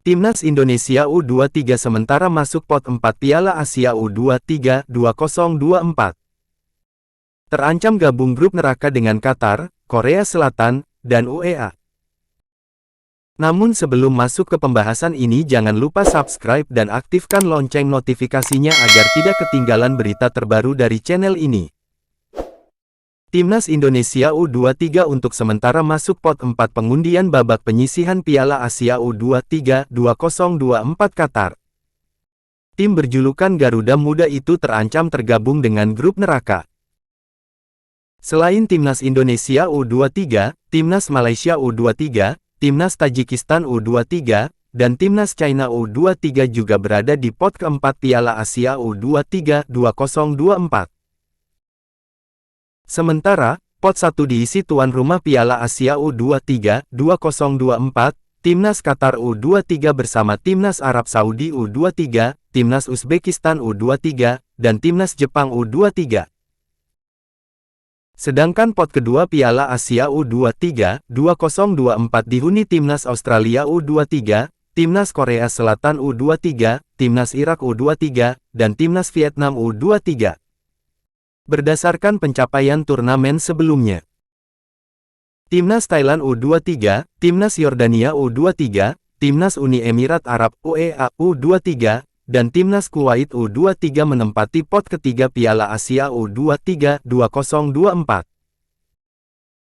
Timnas Indonesia U23 sementara masuk pot 4 Piala Asia U23 2024. Terancam gabung grup neraka dengan Qatar, Korea Selatan, dan UEA. Namun sebelum masuk ke pembahasan ini jangan lupa subscribe dan aktifkan lonceng notifikasinya agar tidak ketinggalan berita terbaru dari channel ini. Timnas Indonesia U23 untuk sementara masuk pot 4 pengundian babak penyisihan Piala Asia U23 2024 Qatar. Tim berjulukan Garuda Muda itu terancam tergabung dengan grup neraka. Selain Timnas Indonesia U23, Timnas Malaysia U23, Timnas Tajikistan U23, dan Timnas China U23 juga berada di pot keempat Piala Asia U23 2024. Sementara, pot 1 diisi tuan rumah Piala Asia U23 2024, Timnas Qatar U23 bersama Timnas Arab Saudi U23, Timnas Uzbekistan U23, dan Timnas Jepang U23. Sedangkan pot kedua Piala Asia U23 2024 dihuni Timnas Australia U23, Timnas Korea Selatan U23, Timnas Irak U23, dan Timnas Vietnam U23. Berdasarkan pencapaian turnamen sebelumnya, Timnas Thailand U23, Timnas Yordania U23, Timnas Uni Emirat Arab UEA U23, dan Timnas Kuwait U23 menempati pot ketiga Piala Asia U23 2024.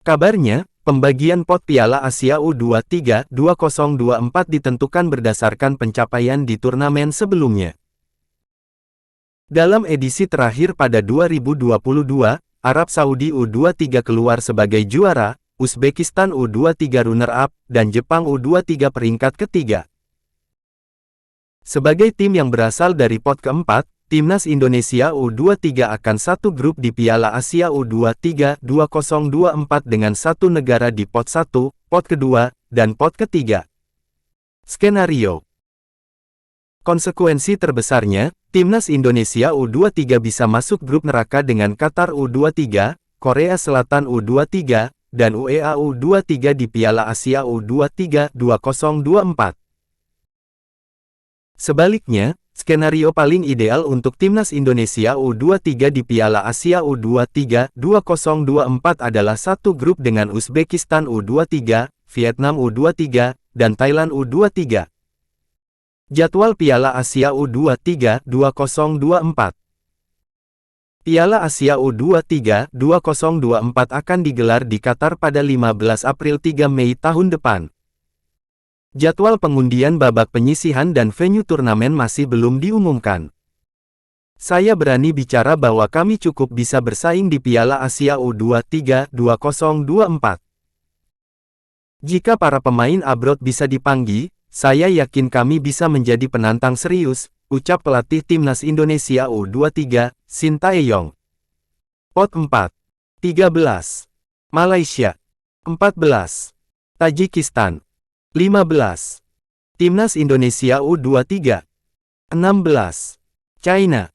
Kabarnya, pembagian pot Piala Asia U23 2024 ditentukan berdasarkan pencapaian di turnamen sebelumnya. Dalam edisi terakhir pada 2022, Arab Saudi U23 keluar sebagai juara, Uzbekistan U23 runner-up, dan Jepang U23 peringkat ketiga. Sebagai tim yang berasal dari pot keempat, Timnas Indonesia U23 akan satu grup di Piala Asia U23 2024 dengan satu negara di pot 1, pot kedua, dan pot ketiga. Skenario. Konsekuensi terbesarnya, Timnas Indonesia U23 bisa masuk grup neraka dengan Qatar U23, Korea Selatan U23, dan UEA U23 di Piala Asia U23 2024. Sebaliknya, skenario paling ideal untuk Timnas Indonesia U23 di Piala Asia U23 2024 adalah satu grup dengan Uzbekistan U23, Vietnam U23, dan Thailand U23. Jadwal Piala Asia U23 2024. Piala Asia U23 2024 akan digelar di Qatar pada 15 April 3 Mei tahun depan. Jadwal pengundian babak penyisihan dan venue turnamen masih belum diumumkan. Saya berani bicara bahwa kami cukup bisa bersaing di Piala Asia U23 2024. Jika para pemain abroad bisa dipanggil, saya yakin kami bisa menjadi penantang serius, ucap pelatih Timnas Indonesia U23, Sintayong. Pot 4. 13. Malaysia. 14. Tajikistan. 15. Timnas Indonesia U23. 16. China.